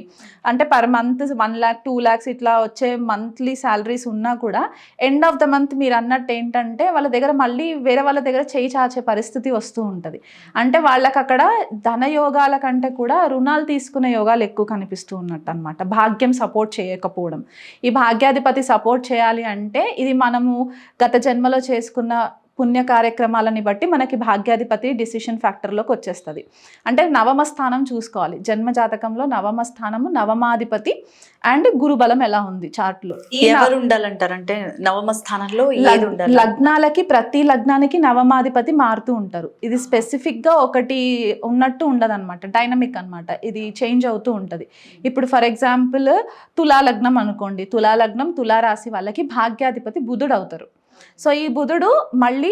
అంటే పర్ మంత్ 1 lakh 2 lakhs ఇట్లా వచ్చే మంత్లీ శాలరీస్ ఉన్నా కూడా ఎండ్ ఆఫ్ ద మంత్ మీరు అన్నట్టు ఏంటంటే వాళ్ళ దగ్గర మళ్ళీ వేరే వాళ్ళ దగ్గర చేయి చాచే పరిస్థితి వస్తూ ఉంటుంది. అంటే వాళ్ళకి అక్కడ ధనయోగాల కంటే కూడా రుణాలు తీసుకునే యోగాలు ఎక్కువ కనిపిస్తూ ఉన్నట్టు అనమాట, భాగ్యం సపోర్ట్ చేయకపోవడం. ఈ భాగ్యాధిపతి సపోర్ట్ చేయాలి అంటే ఇది మనము గత జన్మలో చేసుకున్న పుణ్య కార్యక్రమాలని బట్టి మనకి భాగ్యాధిపతి డిసిషన్ ఫ్యాక్టర్లోకి వచ్చేస్తుంది. అంటే నవమ స్థానం చూసుకోవాలి. జన్మ జాతకంలో నవమ స్థానము, నవమాధిపతి అండ్ గురుబలం ఎలా ఉంది చార్ట్లో. ఎవరు ఉండాలంటారంటే నవమ స్థానంలో లగ్నాలకి ప్రతి లగ్నానికి నవమాధిపతి మారుతూ ఉంటారు. ఇది స్పెసిఫిక్గా ఒకటి ఉన్నట్టు ఉండదు అనమాట, డైనమిక్ అనమాట, ఇది చేంజ్ అవుతూ ఉంటుంది. ఇప్పుడు ఫర్ ఎగ్జాంపుల్ తులా లగ్నం అనుకోండి, తులా లగ్నం తులా రాశి వాళ్ళకి భాగ్యాధిపతి బుధుడు అవుతారు. సో ఈ బుధుడు మళ్ళీ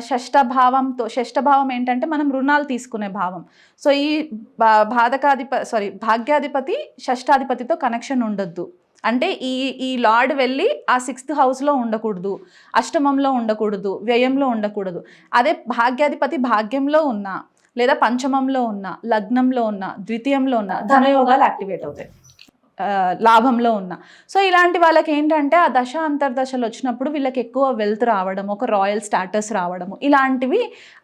షష్ఠ భావం ఏంటంటే మనం రుణాలు తీసుకునే భావం. సో ఈ భాగ్యాధిపతి షష్ఠాధిపతితో కనెక్షన్ ఉండొద్దు. అంటే ఈ లార్డ్ వెళ్ళి ఆ 6th హౌస్లో ఉండకూడదు, అష్టమంలో ఉండకూడదు, వ్యయంలో ఉండకూడదు. అదే భాగ్యాధిపతి భాగ్యంలో ఉన్నా లేదా పంచమంలో ఉన్నా, లగ్నంలో ఉన్నా, ద్వితీయంలో ఉన్నా ధనయోగాలు యాక్టివేట్ అవుతాయి, లాభంలో ఉన్న. సో ఇలాంటి వాళ్ళకి ఏంటంటే ఆ దశ అంతర్దశలు వచ్చినప్పుడు వీళ్ళకి ఎక్కువ వెల్త్ రావడం, ఒక రాయల్ స్టాటస్ రావడము, ఇలాంటివి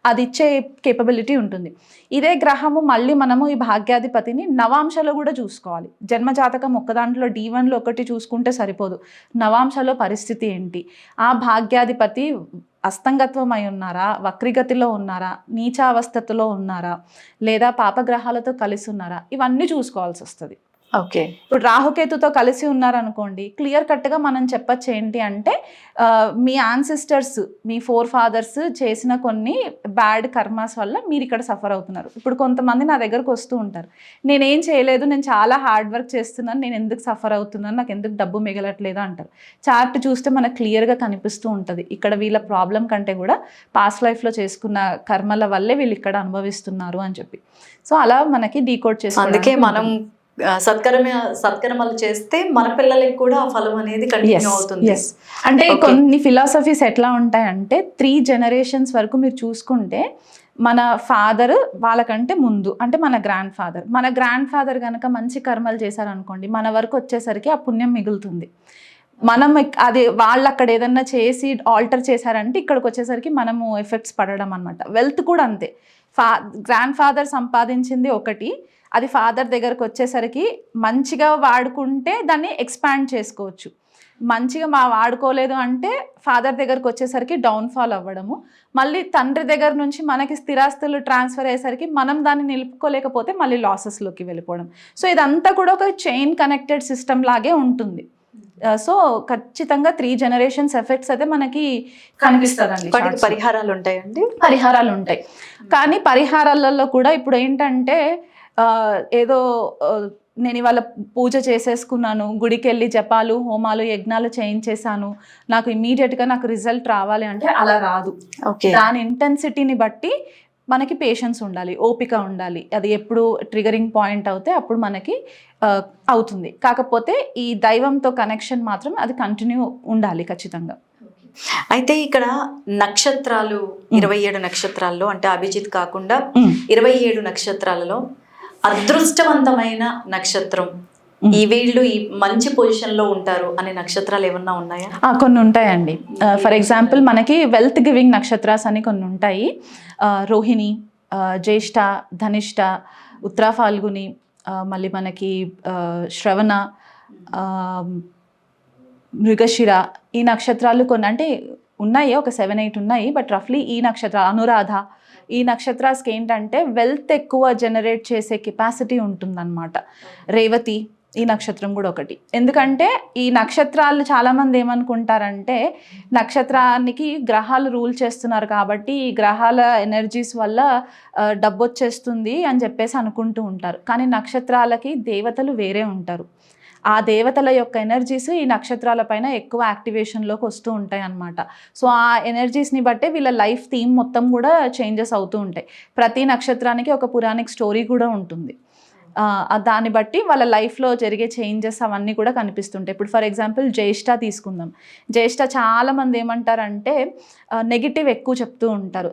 అది ఇచ్చే కేపబిలిటీ ఉంటుంది. ఇదే గ్రహము మళ్ళీ మనము ఈ భాగ్యాధిపతిని నవాంశలో కూడా చూసుకోవాలి. జన్మజాతకం ఒక్క దాంట్లో D1లో ఒకటి చూసుకుంటే సరిపోదు, నవాంశలో పరిస్థితి ఏంటి, ఆ భాగ్యాధిపతి అస్తంగత్వం అయి ఉన్నారా, వక్రిగతిలో ఉన్నారా, నీచావస్థలో ఉన్నారా, లేదా పాపగ్రహాలతో కలిసి ఉన్నారా, ఇవన్నీ చూసుకోవాల్సి వస్తుంది. ఓకే. ఇప్పుడు రాహుకేతుతో కలిసి ఉన్నారనుకోండి, క్లియర్ కట్గా మనం చెప్పచ్చు ఏంటి అంటే మీ యాన్సిస్టర్స్, మీ ఫాదర్స్ చేసిన కొన్ని బ్యాడ్ కర్మాస్ వల్ల మీరు ఇక్కడ సఫర్ అవుతున్నారు. ఇప్పుడు కొంతమంది నా దగ్గరకు వస్తూ ఉంటారు, నేనేం చేయలేదు, నేను చాలా హార్డ్ వర్క్ చేస్తున్నాను, నేను ఎందుకు సఫర్ అవుతున్నాను, నాకు ఎందుకు డబ్బు మిగలట్లేదు అంటారు. చార్ట్ చూస్తే మనకు క్లియర్గా కనిపిస్తూ ఉంటుంది ఇక్కడ వీళ్ళ ప్రాబ్లం కంటే కూడా పాస్ట్ లైఫ్లో చేసుకున్న కర్మల వల్లే వీళ్ళు ఇక్కడ అనుభవిస్తున్నారు అని చెప్పి. సో అలా మనకి డీకోడ్ చేస్తాం. అందుకే మనం సత్కర్మలు చేస్తే మన పిల్లలకి కూడా ఆ ఫలం అనేది కంటిన్యూ అవుతుంది. అంటే కొన్ని ఫిలాసఫీస్ ఎట్లా ఉంటాయంటే 3 generations వరకు మీరు చూసుకుంటే మన ఫాదర్ వాళ్ళకంటే ముందు అంటే మన గ్రాండ్ ఫాదర్ కనుక మంచి కర్మలు చేశారనుకోండి, మన వరకు వచ్చేసరికి ఆ పుణ్యం మిగులుతుంది. మనం అది వాళ్ళు అక్కడ ఏదన్నా చేసి ఆల్టర్ చేశారంటే ఇక్కడికి వచ్చేసరికి మనము ఎఫెక్ట్స్ పడడం అనమాట. వెల్త్ కూడా అంతే, గ్రాండ్ ఫాదర్ సంపాదించింది ఒకటి, అది ఫాదర్ దగ్గరకు వచ్చేసరికి మంచిగా వాడుకుంటే దాన్ని ఎక్స్పాండ్ చేసుకోవచ్చు, మంచిగా వాడుకోలేదు అంటే ఫాదర్ దగ్గరకు వచ్చేసరికి డౌన్ఫాల్ అవ్వడము, మళ్ళీ తండ్రి దగ్గర నుంచి మనకి స్థిరాస్తులు ట్రాన్స్ఫర్ అయ్యేసరికి మనం దాన్ని నిలుపుకోలేకపోతే మళ్ళీ లాసెస్లోకి వెళ్ళిపోవడం. సో ఇదంతా కూడా ఒక చైన్ కనెక్టెడ్ సిస్టమ్ లాగే ఉంటుంది. సో ఖచ్చితంగా 3 generations ఎఫెక్ట్స్ అయితే మనకి కనిపిస్తుందండి. పరిహారాలు ఉంటాయండి? పరిహారాలు ఉంటాయి, కానీ పరిహారాలలో కూడా ఇప్పుడు ఏంటంటే ఏదో నేను ఇవాళ పూజ చేసేసుకున్నాను, గుడికి వెళ్ళి జపాలు హోమాలు యజ్ఞాలు చేయించేసాను, నాకు ఇమీడియట్గా నాకు రిజల్ట్ రావాలి అంటే అలా రాదు. దాని ఇంటెన్సిటీని బట్టి మనకి పేషెన్స్ ఉండాలి, ఓపిక ఉండాలి. అది ఎప్పుడు ట్రిగరింగ్ పాయింట్ అవుతే అప్పుడు మనకి అవుతుంది. కాకపోతే ఈ దైవంతో కనెక్షన్ మాత్రం అది కంటిన్యూ ఉండాలి ఖచ్చితంగా. అయితే ఇక్కడ నక్షత్రాలు 27 నక్షత్రాల్లో అంటే అభిజిత్ కాకుండా 27 నక్షత్రాలలో అదృష్టవంతమైన నక్షత్రం, ఈ వీళ్ళు ఈ మంచి పొజిషన్లో ఉంటారు అనే నక్షత్రాలు ఏమన్నా ఉన్నాయా? కొన్ని ఉంటాయండి. ఫర్ ఎగ్జాంపుల్ మనకి వెల్త్ గివింగ్ నక్షత్రాస్ అని కొన్ని ఉంటాయి. రోహిణి, జ్యేష్ఠ, ధనిష్ట, ఉత్తర ఫాల్గుని, మళ్ళీ మనకి శ్రవణ, మృగశిర, ఈ నక్షత్రాలు కొన్ని అంటే ఉన్నాయి, ఒక 7-8 ఉన్నాయి. బట్ రఫ్లీ ఈ నక్షత్ర అనురాధ, ఈ నక్షత్రాస్కి ఏంటంటే వెల్త్ ఎక్కువ జనరేట్ చేసే కెపాసిటీ ఉంటుందన్నమాట. రేవతి ఈ నక్షత్రం కూడా ఒకటి. ఎందుకంటే ఈ నక్షత్రాలు చాలామంది ఏమనుకుంటారంటే నక్షత్రానికి గ్రహాలు రూల్ చేస్తున్నారు కాబట్టి ఈ గ్రహాల ఎనర్జీస్ వల్ల డబ్బు వచ్చేస్తుంది అని చెప్పేసి అనుకుంటూ ఉంటారు. కానీ నక్షత్రాలకి దేవతలు వేరే ఉంటారు. ఆ దేవతల యొక్క ఎనర్జీస్ ఈ నక్షత్రాల పైన ఎక్కువ యాక్టివేషన్లోకి వస్తూ ఉంటాయి అన్నమాట. సో ఆ ఎనర్జీస్ని బట్టే వీళ్ళ లైఫ్ థీమ్ మొత్తం కూడా చేంజెస్ అవుతూ ఉంటాయి. ప్రతి నక్షత్రానికి ఒక పురాణిక్ స్టోరీ కూడా ఉంటుంది. దాన్ని బట్టి వాళ్ళ లైఫ్లో జరిగే చేంజెస్ అవన్నీ కూడా కనిపిస్తుంటాయి. ఇప్పుడు ఫర్ ఎగ్జాంపుల్ జ్యేష్ఠ తీసుకుందాం. జ్యేష్ఠ చాలామంది ఏమంటారంటే నెగిటివ్ ఎక్కువ చెప్తూ ఉంటారు,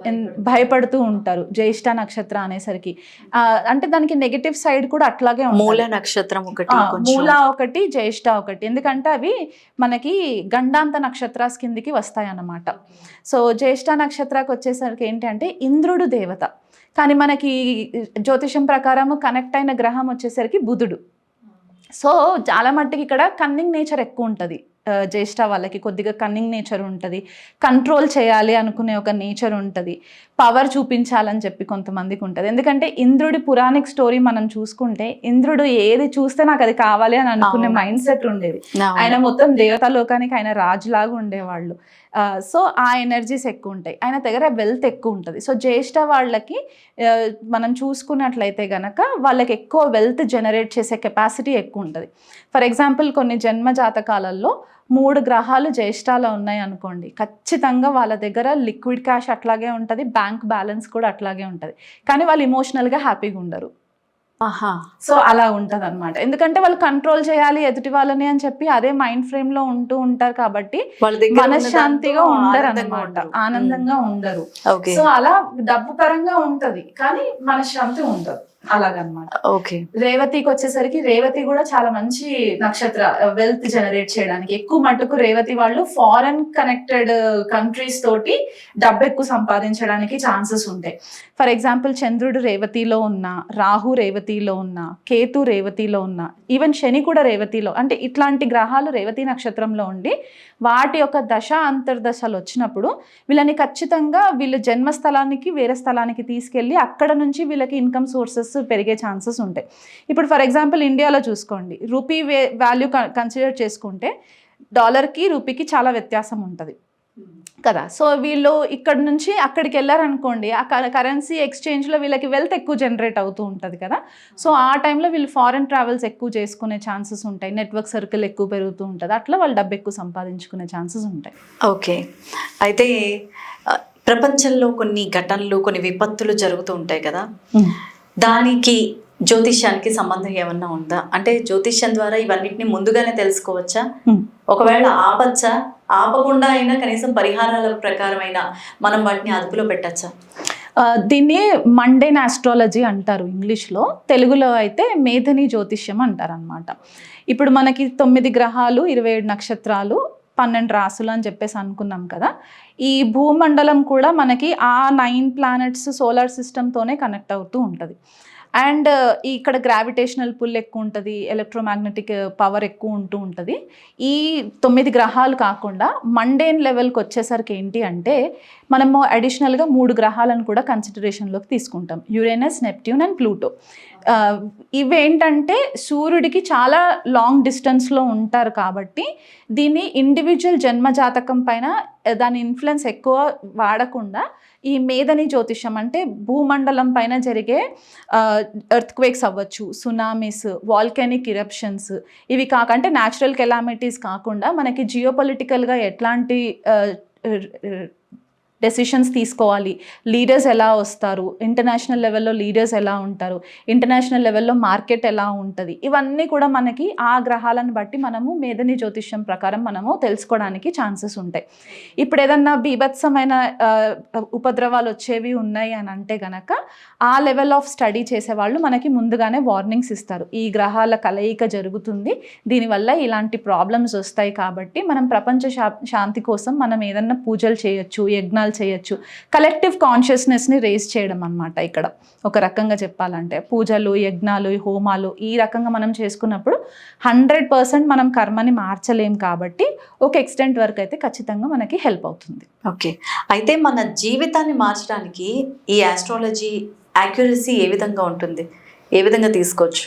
భయపడుతూ ఉంటారు జ్యేష్ఠ నక్షత్ర అనేసరికి. అంటే దానికి నెగిటివ్ సైడ్ కూడా అట్లాగే ఉంటుంది. మూల నక్షత్రం ఒకటి, మూల ఒకటి, జ్యేష్ఠ ఒకటి. ఎందుకంటే అవి మనకి గండాంత నక్షత్రాస్ కిందికి వస్తాయి అన్నమాట. సో జ్యేష్ఠ నక్షత్రానికి వచ్చేసరికి ఏంటంటే ఇంద్రుడు దేవత, కానీ మనకి జ్యోతిషం ప్రకారం కనెక్ట్ అయిన గ్రహం వచ్చేసరికి బుధుడు. సో చాలా మట్టుకి ఇక్కడ కన్నింగ్ నేచర్ ఎక్కువ ఉంటుంది. జ్యేష్ఠ వాళ్ళకి కొద్దిగా కన్నింగ్ నేచర్ ఉంటుంది, కంట్రోల్ చేయాలి అనుకునే ఒక నేచర్ ఉంటుంది, పవర్ చూపించాలని చెప్పి కొంతమందికి ఉంటుంది. ఎందుకంటే ఇంద్రుడి పురాణిక్ స్టోరీ మనం చూసుకుంటే ఇంద్రుడు ఏది చూస్తే నాకు అది కావాలి అని అనుకునే మైండ్ సెట్ ఉండేది. ఆయన మొత్తం దేవతాలోకానికి ఆయన రాజులాగా ఉండేవాళ్ళు. సో ఆ ఎనర్జీస్ ఎక్కువ ఉంటాయి, ఆయన దగ్గర వెల్త్ ఎక్కువ ఉంటుంది. సో జ్యేష్ఠ వాళ్ళకి మనం చూసుకున్నట్లయితే గనక వాళ్ళకి ఎక్కువ వెల్త్ జనరేట్ చేసే కెపాసిటీ ఎక్కువ ఉంటుంది. ఫర్ ఎగ్జాంపుల్ కొన్ని జన్మ జాతకాలలో 3 గ్రహాలు జ్యేష్ఠాలో ఉన్నాయి అనుకోండి, ఖచ్చితంగా వాళ్ళ దగ్గర లిక్విడ్ క్యాష్ అట్లాగే ఉంటుంది, బ్యాంక్ బ్యాలెన్స్ కూడా అట్లాగే ఉంటుంది, కానీ వాళ్ళు ఇమోషనల్గా హ్యాపీగా ఉండరు. సో అలా ఉంటుంది అనమాట. ఎందుకంటే వాళ్ళు కంట్రోల్ చేయాలి ఎదుటి వాళ్ళని అని చెప్పి అదే మైండ్ ఫ్రేమ్ లో ఉంటూ ఉంటారు కాబట్టి మనశ్శాంతిగా ఉండరు అనమాట, ఆనందంగా ఉండరు. సో అలా డబ్బు పరంగా ఉంటది కానీ మనశ్శాంతి ఉండదు, అలాగనమాట. ఓకే. రేవతికి వచ్చేసరికి రేవతి కూడా చాలా మంచి నక్షత్ర, వెల్త్ జనరేట్ చేయడానికి ఎక్కువ మట్టుకు రేవతి వాళ్ళు ఫారెన్ కనెక్టెడ్ కంట్రీస్ తోటి డబ్బు ఎక్కువ సంపాదించడానికి ఛాన్సెస్ ఉంటాయి. ఫర్ ఎగ్జాంపుల్ చంద్రుడు రేవతిలో ఉన్నా, రాహు రేవతిలో ఉన్నా, కేతు రేవతిలో ఉన్నా, ఈవెన్ శని కూడా రేవతిలో, అంటే ఇట్లాంటి గ్రహాలు రేవతి నక్షత్రంలో ఉండి వాటి యొక్క దశ అంతర్దశలు వచ్చినప్పుడు వీళ్ళని ఖచ్చితంగా వీళ్ళ జన్మస్థలానికి వేరే స్థలానికి తీసుకెళ్ళి అక్కడ నుంచి వీళ్ళకి ఇన్కమ్ సోర్సెస్ పెరిగే ఛాన్సెస్ ఉంటాయి. ఇప్పుడు ఫర్ ఎగ్జాంపుల్ ఇండియాలో చూసుకోండి, రూపీ వాల్యూ కన్సిడర్ చేసుకుంటే డాలర్కి రూపీకి చాలా వ్యత్యాసం ఉంటుంది కదా. సో వీళ్ళు ఇక్కడ నుంచి అక్కడికి వెళ్ళారనుకోండి, ఆ కరెన్సీ ఎక్స్చేంజ్లో వీళ్ళకి వెల్త్ ఎక్కువ జనరేట్ అవుతూ ఉంటుంది కదా. సో ఆ టైంలో వీళ్ళు ఫారెన్ ట్రావెల్స్ ఎక్కువ చేసుకునే ఛాన్సెస్ ఉంటాయి, నెట్వర్క్ సర్కిల్ ఎక్కువ పెరుగుతూ ఉంటుంది, అట్లా వాళ్ళు డబ్బు ఎక్కువ సంపాదించుకునే ఛాన్సెస్ ఉంటాయి. ఓకే. అయితే ప్రపంచంలో కొన్ని ఘటనలు, కొన్ని విపత్తులు జరుగుతూ ఉంటాయి కదా, దానికి జ్యోతిష్యానికి సంబంధం ఏమన్నా ఉందా? అంటే జ్యోతిష్యం ద్వారా ఇవన్నిటిని ముందుగానే తెలుసుకోవచ్చా? ఒకవేళ ఆపచ్చా? ఆపకుండా అయినా కనీసం పరిహారాల ప్రకారమైనా మనం వాటిని అదుపులో పెట్టచ్చా? దీన్ని మండేన్ ఆస్ట్రాలజీ అంటారు ఇంగ్లీష్లో, తెలుగులో అయితే మేధని జ్యోతిష్యం అంటారు అనమాట. ఇప్పుడు మనకి 9 గ్రహాలు, 27 నక్షత్రాలు, 12 రాసులు అని చెప్పేసి అనుకున్నాం కదా. ఈ భూమండలం కూడా మనకి ఆ 9 ప్లానెట్స్ సోలార్ సిస్టమ్తోనే కనెక్ట్ అవుతూ ఉంటుంది. అండ్ ఇక్కడ గ్రావిటేషనల్ పుల్ ఎక్కువ ఉంటుంది, ఎలక్ట్రోమాగ్నెటిక్ పవర్ ఎక్కువ ఉంటూ ఉంటుంది. ఈ 9 గ్రహాలు కాకుండా మండేన్ లెవెల్కి వచ్చేసరికి ఏంటి అంటే మనము అడిషనల్గా 3 గ్రహాలను కూడా కన్సిడరేషన్లోకి తీసుకుంటాం, యురేనస్, నెప్ట్యూన్ అండ్ ప్లూటో. ఇవేంటంటే సూర్యుడికి చాలా లాంగ్ డిస్టెన్స్లో ఉంటారు కాబట్టి దీన్ని ఇండివిజువల్ జన్మజాతకం పైన దాని ఇన్ఫ్లుయెన్స్ ఎక్కువ వాడకుండా ఈ మేధని జ్యోతిషం అంటే భూమండలం పైన జరిగే ఎర్త్క్వేక్స్ అవ్వచ్చు, సునామీస్, వాల్కానిక్ ఇరప్షన్స్, ఇవి అంటే న్యాచురల్ కెలామిటీస్ కాకుండా మనకి జియోపొలిటికల్గా ఎట్లాంటి డెసిషన్స్ తీసుకోవాలి, లీడర్స్ ఎలా వస్తారు, ఇంటర్నేషనల్ లెవెల్లో లీడర్స్ ఎలా ఉంటారు, ఇంటర్నేషనల్ లెవెల్లో మార్కెట్ ఎలా ఉంటుంది, ఇవన్నీ కూడా మనకి ఆ గ్రహాలను బట్టి మనము మేధని జ్యోతిష్యం ప్రకారం మనము తెలుసుకోవడానికి ఛాన్సెస్ ఉంటాయి. ఇప్పుడు ఏదన్నా బీభత్సమైన ఉపద్రవాలు వచ్చేవి ఉన్నాయి అని అంటే గనక ఆ లెవెల్ ఆఫ్ స్టడీ చేసేవాళ్ళు మనకి ముందుగానే వార్నింగ్స్ ఇస్తారు, ఈ గ్రహాల కలయిక జరుగుతుంది, దీనివల్ల ఇలాంటి ప్రాబ్లమ్స్ వస్తాయి కాబట్టి మనం ప్రపంచ శాంతి కోసం మనం ఏదన్నా పూజలు చేయొచ్చు, యజ్ఞాలు ప్రయత్నాలు చేయొచ్చు. కలెక్టివ్ కాన్షియస్నెస్ని రేజ్ చేయడం అన్నమాట ఇక్కడ ఒక రకంగా చెప్పాలంటే. పూజలు, యజ్ఞాలు, హోమాలు ఈ రకంగా మనం చేసుకున్నప్పుడు 100% మనం కర్మని మార్చలేం కాబట్టి ఒక ఎక్స్టెంట్ వరకు అయితే ఖచ్చితంగా మనకి హెల్ప్ అవుతుంది. ఓకే, అయితే మన జీవితాన్ని మార్చడానికి ఈ ఆస్ట్రాలజీ యాక్యురసీ ఏ విధంగా ఉంటుంది, ఏ విధంగా తీసుకోవచ్చు?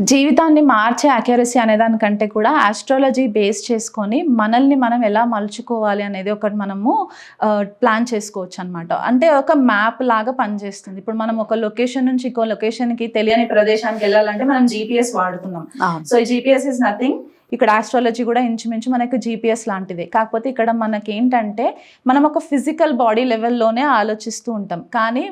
జీవితాన్ని మార్చే అక్యురసీ అనే దానికంటే కూడా ఆస్ట్రాలజీ బేస్ చేసుకొని మనల్ని మనం ఎలా మలుచుకోవాలి అనేది ఒకటి మనము ప్లాన్ చేసుకోవచ్చు అనమాట. అంటే ఒక మ్యాప్ లాగా పనిచేస్తుంది. ఇప్పుడు మనం ఒక లొకేషన్ నుంచి ఇంకో లొకేషన్కి తెలియని ప్రదేశానికి వెళ్ళాలంటే మనం జీపీఎస్ వాడుతున్నాం. సో ఈ జీపీఎస్ ఇస్ నథింగ్. ఇక్కడ ఆస్ట్రాలజీ కూడా ఇంచుమించు మనకు జీపీఎస్ లాంటిదే. కాకపోతే ఇక్కడ మనకి ఏంటంటే మనం ఒక ఫిజికల్ బాడీ లెవెల్లోనే ఆలోచిస్తూ ఉంటాం, కానీ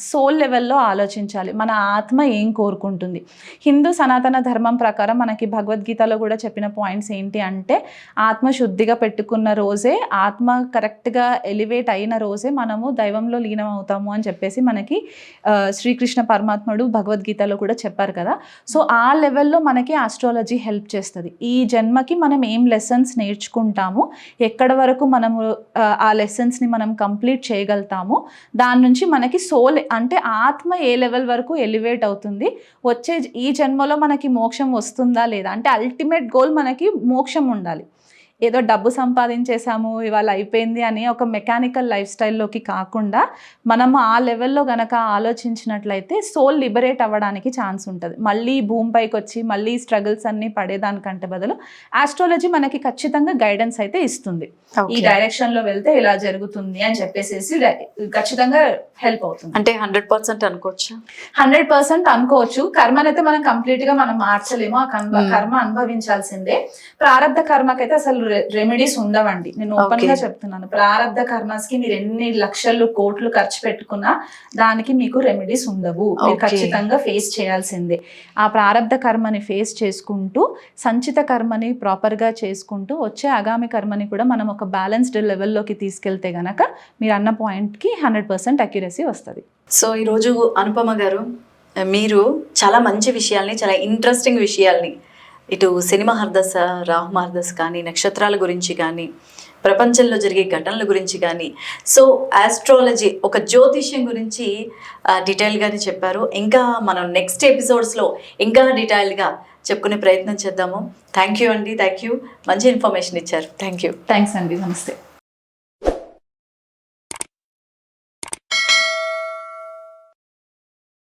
సోల్ లెవెల్లో ఆలోచించాలి. మన ఆత్మ ఏం కోరుకుంటుంది. హిందూ సనాతన ధర్మం ప్రకారం మనకి భగవద్గీతలో కూడా చెప్పిన పాయింట్స్ ఏంటి అంటే, ఆత్మ శుద్ధిగా పెట్టుకున్న రోజే, ఆత్మ కరెక్ట్గా ఎలివేట్ అయిన రోజే మనము దైవంలో లీనం అవుతాము అని చెప్పేసి మనకి శ్రీకృష్ణ పరమాత్ముడు భగవద్గీతలో కూడా చెప్పారు కదా. సో ఆ లెవెల్లో మనకి ఆస్ట్రాలజీ హెల్ప్ చేస్తుంది. ఈ జన్మకి మనం ఏం లెసన్స్ నేర్చుకుంటాము, ఎక్కడ వరకు మనము ఆ లెసన్స్ని మనం కంప్లీట్ చేయగలుగుతాము, దాని నుంచి మనకి సోల్ అంటే ఆత్మ ఏ లెవెల్ వరకు ఎలివేట్ అవుతుంది, వచ్చే ఈ జన్మలో మనకి మోక్షం వస్తుందా లేదా, అంటే అల్టిమేట్ గోల్ మనకి మోక్షం ఉండాలి. ఏదో డబ్బు సంపాదించేసాము ఇవాళ అయిపోయింది అని ఒక మెకానికల్ లైఫ్ స్టైల్లోకి కాకుండా మనము ఆ లెవెల్లో గనక ఆలోచించినట్లయితే సోల్ లిబరేట్ అవ్వడానికి ఛాన్స్ ఉంటుంది. మళ్ళీ భూమిపైకి వచ్చి మళ్ళీ స్ట్రగుల్స్ అన్నీ పడేదానికంటే బదులు ఆస్ట్రాలజీ మనకి ఖచ్చితంగా గైడెన్స్ అయితే ఇస్తుంది. ఈ డైరెక్షన్లో వెళ్తే ఇలా జరుగుతుంది అని చెప్పేసి ఖచ్చితంగా హెల్ప్ అవుతుంది. అంటే 100% అనుకోవచ్చు. 100% అనుకోవచ్చు. కర్మనైతే మనం కంప్లీట్గా మనం మార్చలేము. ఆ కర్మ అనుభవించాల్సిందే. ప్రారంధ కర్మకైతే అసలు రెమెడీస్ ఉండవండి. నేను ఓపెన్ గా చెప్తున్నాను. ప్రారంధ కర్మస్కి మీరు ఎన్ని లక్షలు కోట్లు ఖర్చు పెట్టుకున్నా దానికి మీకు రెమెడీస్ ఉండవు. మీరు ఖచ్చితంగా ఫేస్ చేయాల్సిందే. ఆ ప్రారంధ కర్మని ఫేస్ చేసుకుంటూ సంచిత కర్మని ప్రాపర్ గా చేసుకుంటూ వచ్చే ఆగామి కర్మని కూడా మనం ఒక బ్యాలెన్స్డ్ లెవెల్లోకి తీసుకెళ్తే గనక మీరు అన్న పాయింట్ కి 100% అక్యురసీ వస్తుంది. సో ఈరోజు అనుపమ గారు, మీరు చాలా మంచి విషయాల్ని, చాలా ఇంట్రెస్టింగ్ విషయాల్ని, ఇటు సినిమా హర్దశ, రాహు మహర్దశ కానీ, నక్షత్రాల గురించి కానీ, ప్రపంచంలో జరిగే ఘటనల గురించి కానీ, సో ఆస్ట్రాలజీ ఒక జ్యోతిష్యం గురించి డీటెయిల్గానే చెప్పారు. ఇంకా మనం నెక్స్ట్ ఎపిసోడ్స్లో ఇంకా డీటెయిల్గా చెప్పుకునే ప్రయత్నం చేద్దాము. థ్యాంక్ యూ అండి, థ్యాంక్ యూ. మంచి ఇన్ఫర్మేషన్ ఇచ్చారు. థ్యాంక్స్ అండి. నమస్తే.